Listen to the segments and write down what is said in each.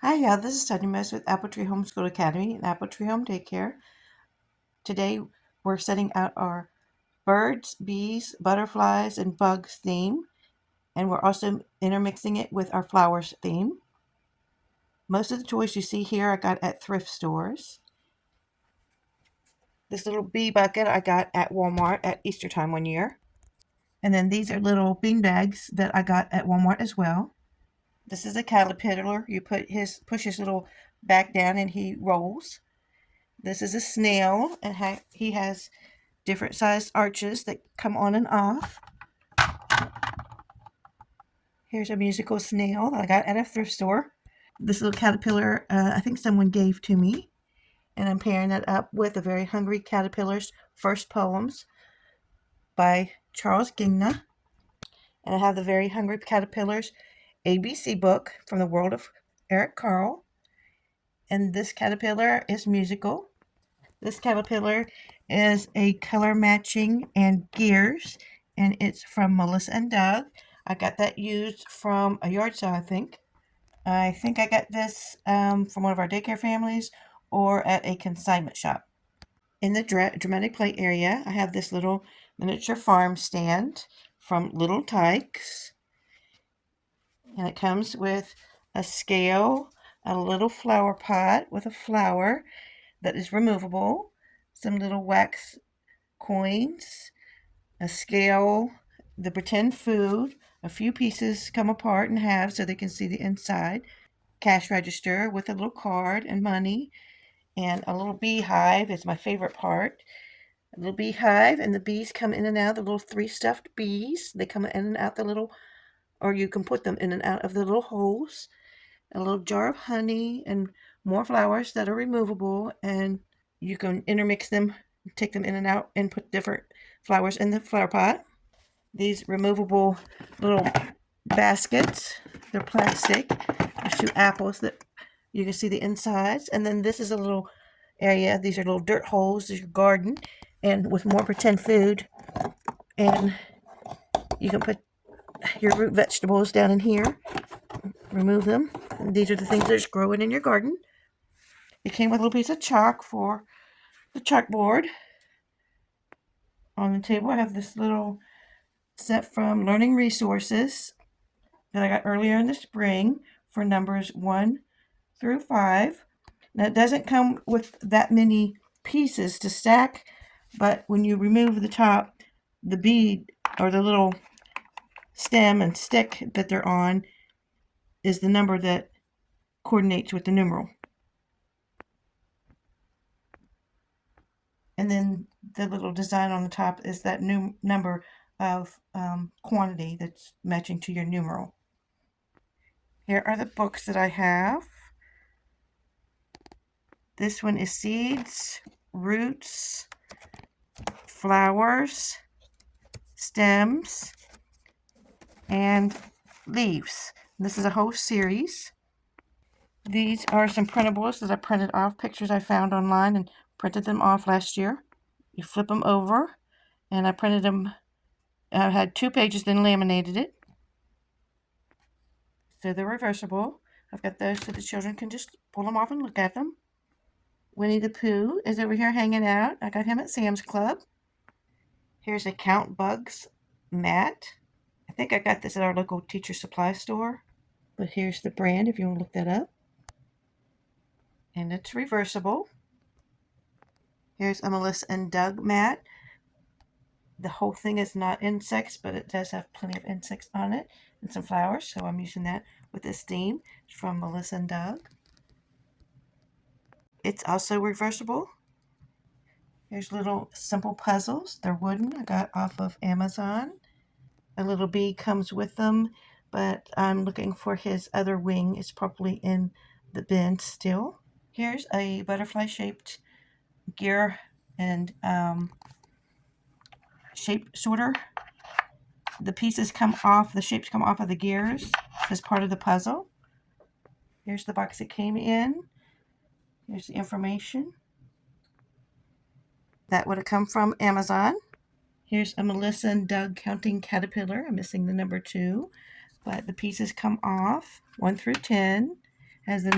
Hi, yeah, this is Sunny Mess with Apple Tree Homeschool Academy and Apple Tree Home Daycare. Today we're setting out our birds, bees, butterflies, and bugs theme, and we're also intermixing it with our flowers theme. Most of the toys you see here I got at thrift stores. This little bee bucket I got at Walmart at Easter time one year. And then these are little bean bags that I got at Walmart as well. This is a caterpillar. You push his little back down and he rolls. This is a snail, and he has different sized arches that come on and off. Here's a musical snail that I got at a thrift store. This little caterpillar, I think someone gave to me, and I'm pairing that up with The Very Hungry Caterpillar's First Poems by Charles Gigna. And I have The Very Hungry Caterpillar's ABC book from the world of Eric Carle. And this caterpillar is musical. This caterpillar is a color matching and gears, and it's from Melissa and Doug. I got that used from a yard sale, I think. I think I got this from one of our daycare families or at a consignment shop. In the dramatic play area, I have this little miniature farm stand from Little Tykes, and it comes with a scale, a little flower pot with a flower that is removable, some little wax coins, a scale, the pretend food, a few pieces come apart in half so they can see the inside, cash register with a little card and money, and a little beehive is my favorite part. A little beehive, and the bees come in and out, the little three stuffed bees. They come in and out the little, or you can put them in and out of the little holes. A little jar of honey and more flowers that are removable, and you can intermix them, take them in and out, and put different flowers in the flower pot. These removable little baskets, they're plastic. There's two apples that you can see the insides. And then this is a little area. These are little dirt holes. There's your garden, and with more pretend food. And you can put your root vegetables down in here. Remove them. And these are the things that are growing in your garden. It came with a little piece of chalk for the chalkboard. On the table, I have this little set from Learning Resources that I got earlier in the spring for numbers 1 through 5. Now, it doesn't come with that many pieces to stack, but when you remove the top, the bead or the little stem and stick that they're on is the number that coordinates with the numeral. And then the little design on the top is that new number of quantity that's matching to your numeral. Here are the books that I have. This one is Seeds, Roots, Flowers, Stems, and Leaves. This is a whole series. These are some printables that I printed off, pictures I found online and printed them off last year. You flip them over, and I printed them. I had 2 pages, then laminated it. So they're reversible. I've got those so the children can just pull them off and look at them. Winnie the Pooh is over here hanging out. I got him at Sam's Club. Here's a Count Bugs mat. I think I got this at our local teacher supply store. But here's the brand if you want to look that up. And it's reversible. Here's a Melissa and Doug mat. The whole thing is not insects, but it does have plenty of insects on it and some flowers, so I'm using that with this theme. It's from Melissa and Doug. It's also reversible. Here's little simple puzzles. They're wooden. I got off of Amazon. A little bee comes with them, but I'm looking for his other wing. It's probably in the bin still. Here's a butterfly-shaped gear and shape sorter. The pieces come off, the shapes come off of the gears as part of the puzzle. Here's the box it came in. Here's the information. That would have come from Amazon. Here's a Melissa and Doug counting caterpillar. I'm missing the number 2, but the pieces come off 1 through 10. Has the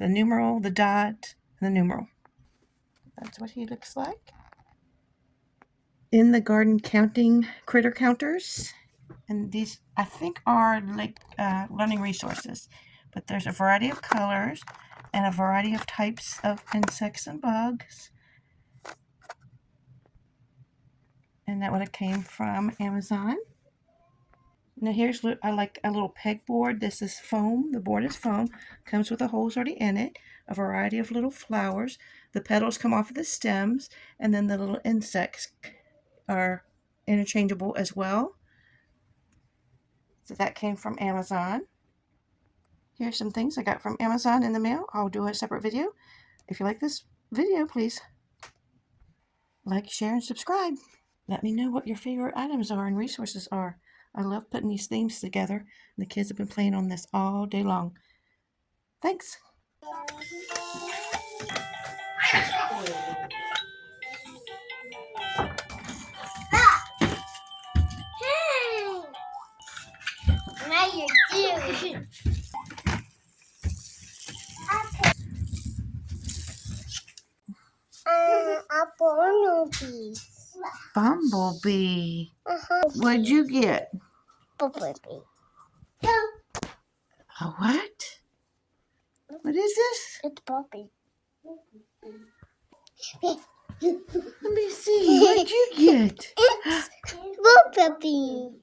numeral, the dot, and the numeral. That's what he looks like. In the garden counting critter counters. And these, I think, are like learning resources. But there's a variety of colors and a variety of types of insects and bugs. And that would have came from Amazon. Now here's, I like a little pegboard. This is foam. The board is foam. Comes with the holes already in it. A variety of little flowers. The petals come off of the stems. And then the little insects are interchangeable as well. So that came from Amazon. Here's some things I got from Amazon in the mail. I'll do a separate video. If you like this video, please like, share, and subscribe. Let me know what your favorite items are and resources are. I love putting these themes together. The kids have been playing on this all day long. Thanks. Hey! Now you're doing. A bumblebee. Bumblebee. What'd you get? Bumblebee. A what? What is this? It's Bobby. Let me see. What'd you get? It's Bumblebee.